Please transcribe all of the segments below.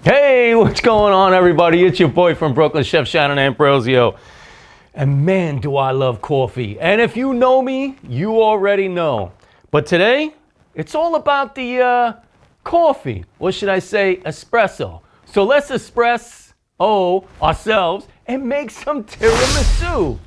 Hey, what's going on, everybody? It's your boy from Brooklyn, Chef Shannon Ambrosio. And man, do I love coffee. And if you know me, you already know. But today, it's all about the coffee. Or should I say espresso? So let's espresso ourselves and make some tiramisu.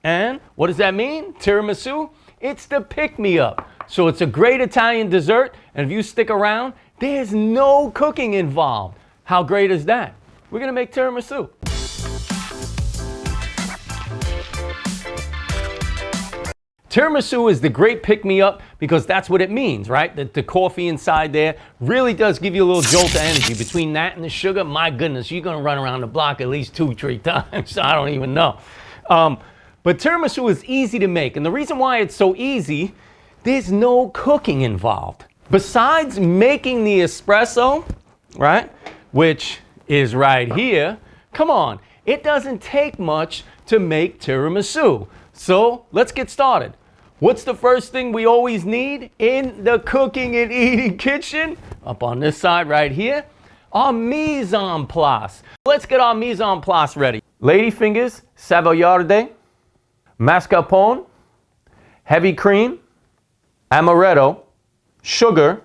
And what does that mean? Tiramisu? It's the pick-me-up. So it's a great Italian dessert. And if you stick around, there's no cooking involved. How great is that? We're gonna make tiramisu. Tiramisu is the great pick-me-up because that's what it means, right? That the coffee inside there really does give you a little jolt of energy. Between that and the sugar, my goodness, you're gonna run around the block at least 2-3 times. I don't even know. But tiramisu is easy to make. And the reason why it's so easy, there's no cooking involved. Besides making the espresso, right? Which is right here. Come on, it doesn't take much to make tiramisu. So let's get started. What's the first thing we always need in the cooking and eating kitchen? Up on this side right here, our mise en place. Let's get our mise en place ready. Ladyfingers, savoiardi, mascarpone, heavy cream, amaretto, sugar,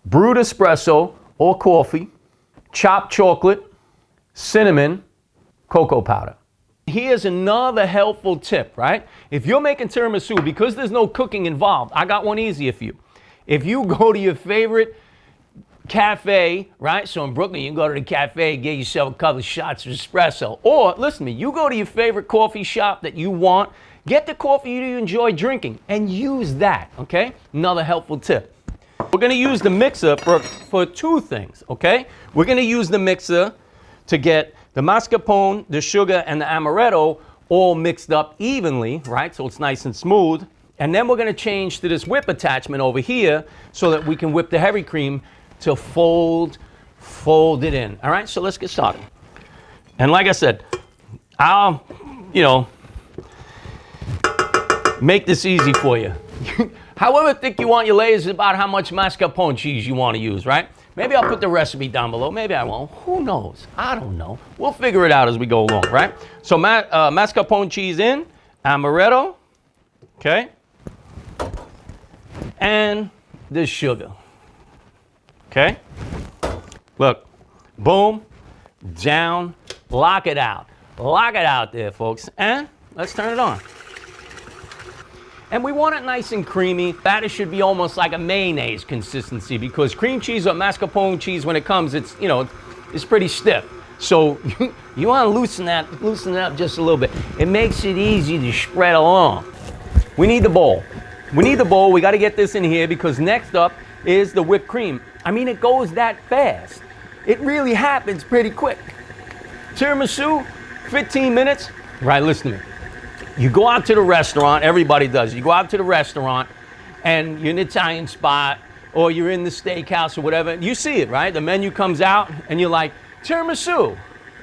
brewed espresso or coffee, chopped chocolate, cinnamon, cocoa powder. Here's another helpful tip, right? If you're making tiramisu, because there's no cooking involved, I got one easier for you. If you go to your favorite cafe, right? So in Brooklyn, you can go to the cafe, get yourself a couple of shots of espresso. Or, listen to me, you go to your favorite coffee shop that you want, get the coffee you enjoy drinking, and use that, okay? Another helpful tip. We're gonna use the mixer for two things, okay? We're gonna use the mixer to get the mascarpone, the sugar, and the amaretto all mixed up evenly, right? So it's nice and smooth. And then we're gonna change to this whip attachment over here so that we can whip the heavy cream to fold it in. All right, so let's get started. And like I said, I'll, make this easy for you. However thick you want your layers is about how much mascarpone cheese you want to use, right? Maybe I'll put the recipe down below. Maybe I won't. Who knows? I don't know. We'll figure it out as we go along, right? So mascarpone cheese in, amaretto, okay? And the sugar, okay? Look, boom, down, lock it out. Lock it out there, folks. And let's turn it on. And we want it nice and creamy. Batter should be almost like a mayonnaise consistency because cream cheese or mascarpone cheese, when it comes, it's pretty stiff. So you want to loosen it up just a little bit. It makes it easy to spread along. We need the bowl. We got to get this in here because next up is the whipped cream. I mean, it goes that fast. It really happens pretty quick. Tiramisu, 15 minutes. Right, listen to me. You go out to the restaurant, everybody does. You go out to the restaurant and you're in an Italian spot or you're in the steakhouse or whatever. You see it, right? The menu comes out and you're like, tiramisu.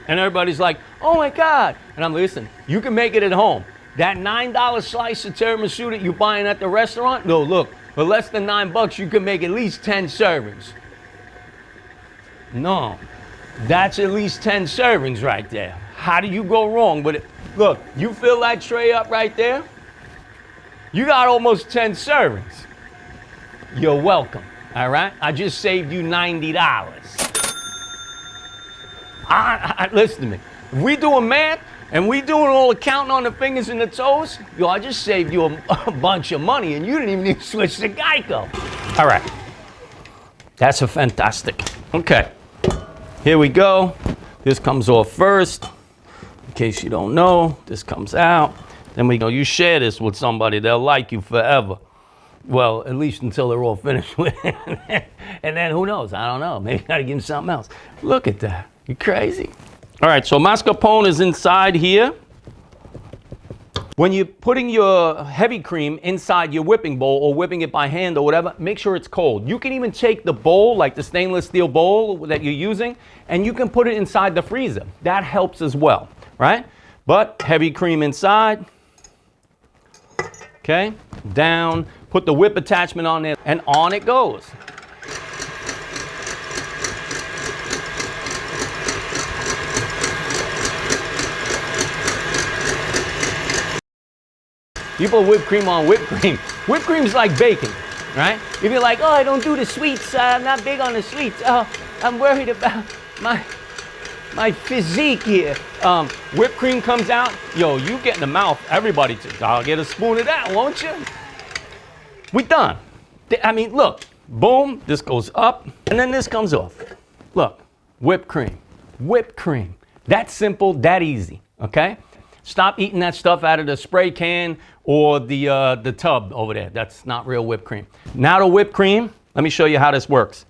And everybody's like, oh my God. And I'm listening. You can make it at home. That $9 slice of tiramisu that you're buying at the restaurant, no, look, for less than $9, you can make at least 10 servings. No, that's at least 10 servings right there. How do you go wrong with it? Look, you fill that tray up right there, you got almost 10 servings. You're welcome, all right? I just saved you $90. Listen to me. If we doing math and we doing all the counting on the fingers and the toes, I just saved you a bunch of money and you didn't even need to switch to Geico. All right, that's a fantastic. Okay, here we go. This comes off first. In case you don't know, this comes out. Then you share this with somebody, they'll like you forever. Well, at least until they're all finished with it. And then who knows? I don't know. Maybe I gotta give them something else. Look at that. You crazy? All right, so mascarpone is inside here. When you're putting your heavy cream inside your whipping bowl or whipping it by hand or whatever, make sure it's cold. You can even take the bowl, like the stainless steel bowl that you're using, and you can put it inside the freezer. That helps as well, right? But heavy cream inside. Okay, down, put the whip attachment on there, and on it goes. You put whipped cream on whipped cream. Whipped cream is like bacon, right? If you're like, oh, I don't do the sweets, I'm not big on the sweets. Oh, I'm worried about my physique here. Whipped cream comes out, yo, you get in the mouth, everybody, I'll get a spoon of that, won't you? We done. I mean, look, boom, this goes up, and then this comes off. Look, whipped cream, whipped cream. That simple, that easy, okay? Stop eating that stuff out of the spray can or the tub over there. That's not real whipped cream. Now the whipped cream, let me show you how this works.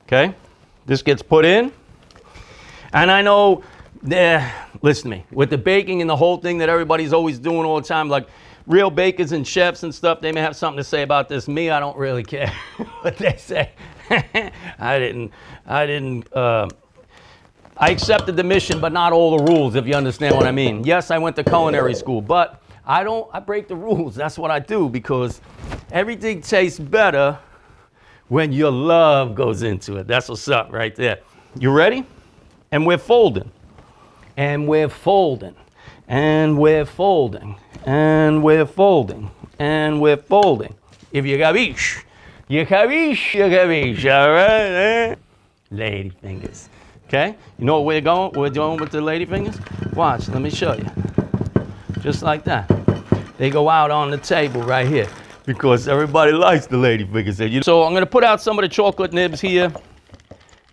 Okay, this gets put in. And I know, listen to me, with the baking and the whole thing that everybody's always doing all the time, like real bakers and chefs and stuff, they may have something to say about this. Me, I don't really care what they say. I accepted the mission, but not all the rules, if you understand what I mean. Yes, I went to culinary school, but I break the rules. That's what I do, because everything tastes better when your love goes into it. That's what's up right there. You ready? And we're folding. And we're folding. And we're folding. And we're folding. And we're folding. If you capiche, you capiche, you capiche, all right? Eh? Lady fingers. Okay, you know where we're doing with the lady fingers? Watch, let me show you. Just like that. They go out on the table right here because everybody likes the lady fingers. So I'm gonna put out some of the chocolate nibs here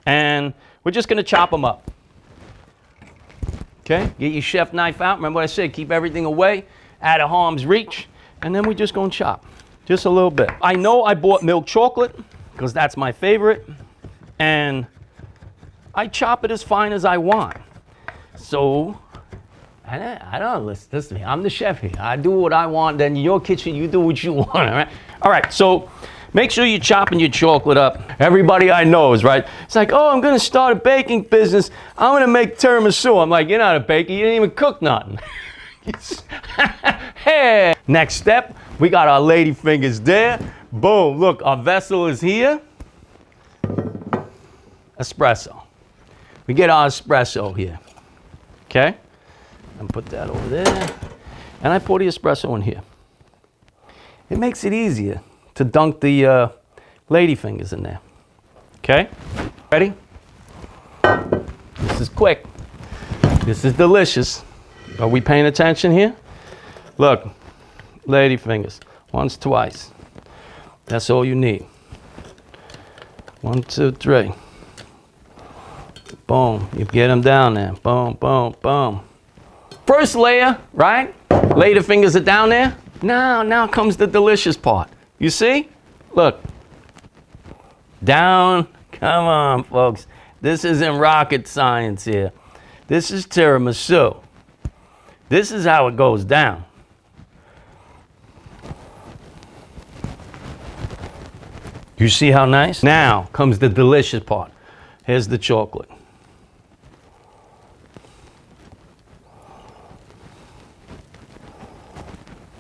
and we're just gonna chop them up. Okay, get your chef knife out. Remember what I said, keep everything away, out of harm's reach, and then we're just gonna chop, just a little bit. I know I bought milk chocolate because that's my favorite, and I chop it as fine as I want. So, I don't listen to me. I'm the chef here. I do what I want. Then in your kitchen, you do what you want, all right? All right, so make sure you're chopping your chocolate up. Everybody I know is, right? It's like, oh, I'm going to start a baking business. I'm going to make tiramisu. I'm like, you're not a baker. You didn't even cook nothing. Hey. Next step, we got our lady fingers there. Boom, look, our vessel is here. Espresso. We get our espresso here, okay? And put that over there. And I pour the espresso in here. It makes it easier to dunk the lady fingers in there, okay? Ready? This is quick. This is delicious. Are we paying attention here? Look, lady fingers, once, twice. That's all you need. 1, 2, 3. Boom, you get them down there. Boom, boom, boom. First layer, right? Lay the fingers are down there. Now comes the delicious part. You see? Look. Down. Come on, folks. This isn't rocket science here. This is tiramisu. This is how it goes down. You see how nice? Now comes the delicious part. Here's the chocolate.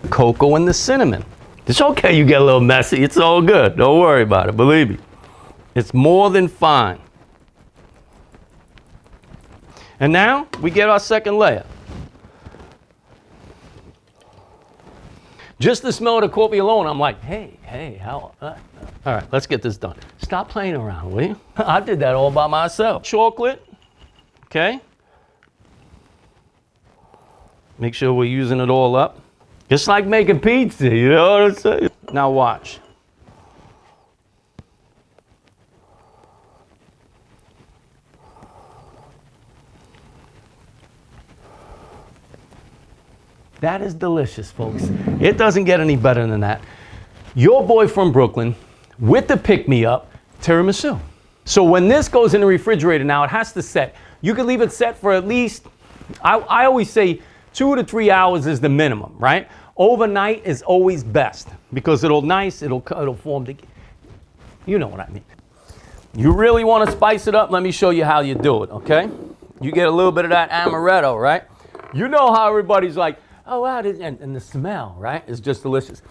Cocoa and the cinnamon. It's okay you get a little messy. It's all good. Don't worry about it. Believe me. It's more than fine. And now we get our second layer. Just the smell of the coffee alone, I'm like, hey, how? All right, let's get this done. Stop playing around, will you? I did that all by myself. Chocolate, okay? Make sure we're using it all up. Just like making pizza, you know what I'm saying? Now watch. That is delicious, folks. It doesn't get any better than that. Your boy from Brooklyn with the pick-me-up, tiramisu. So when this goes in the refrigerator now, it has to set. You can leave it set for at least, I always say 2 to 3 hours is the minimum, right? Overnight is always best because it'll form together. You know what I mean. You really want to spice it up? Let me show you how you do it, okay? You get a little bit of that amaretto, right? You know how everybody's like, oh, wow, and the smell, right, is just delicious.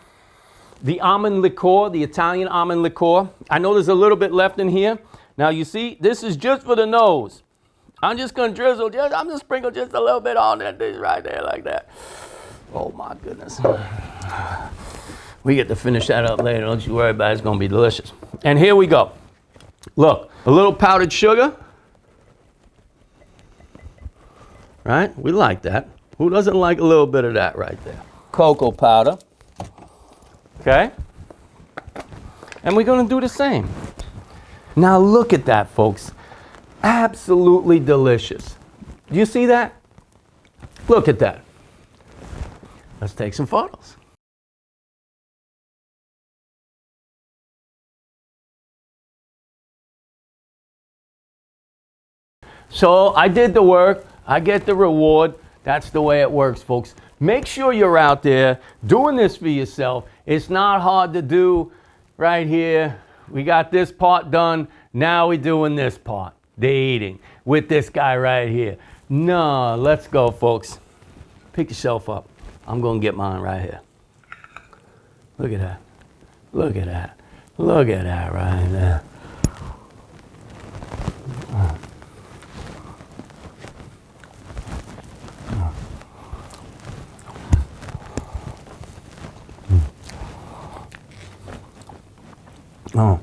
The almond liqueur, the Italian almond liqueur. I know there's a little bit left in here. Now, you see, this is just for the nose. I'm just going to drizzle, I'm going to sprinkle just a little bit on that dish right there like that. Oh my goodness. We get to finish that up later. Don't you worry about it. It's going to be delicious. And here we go. Look, a little powdered sugar. Right? We like that. Who doesn't like a little bit of that right there? Cocoa powder. Okay? And we're going to do the same. Now look at that, folks. Absolutely delicious. Do you see that? Look at that. Let's take some photos. So I did the work. I get the reward. That's the way it works, folks. Make sure you're out there doing this for yourself. It's not hard to do right here. We got this part done. Now we're doing this part, the eating, with this guy right here. No, let's go, folks. Pick yourself up. I'm going to get mine right here. Look at that. Look at that. Look at that right there. Oh,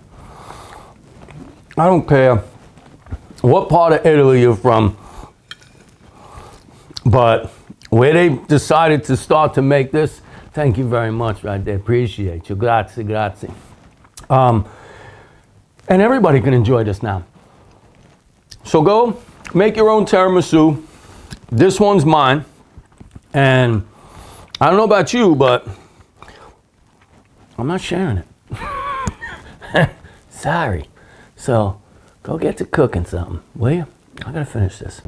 I don't care what part of Italy you're from, but where they decided to start to make this, thank you very much right there. Appreciate you. Grazie, grazie. And everybody can enjoy this now. So go make your own tiramisu. This one's mine. And I don't know about you, but I'm not sharing it. Sorry. So go get to cooking something, will you? I gotta finish this.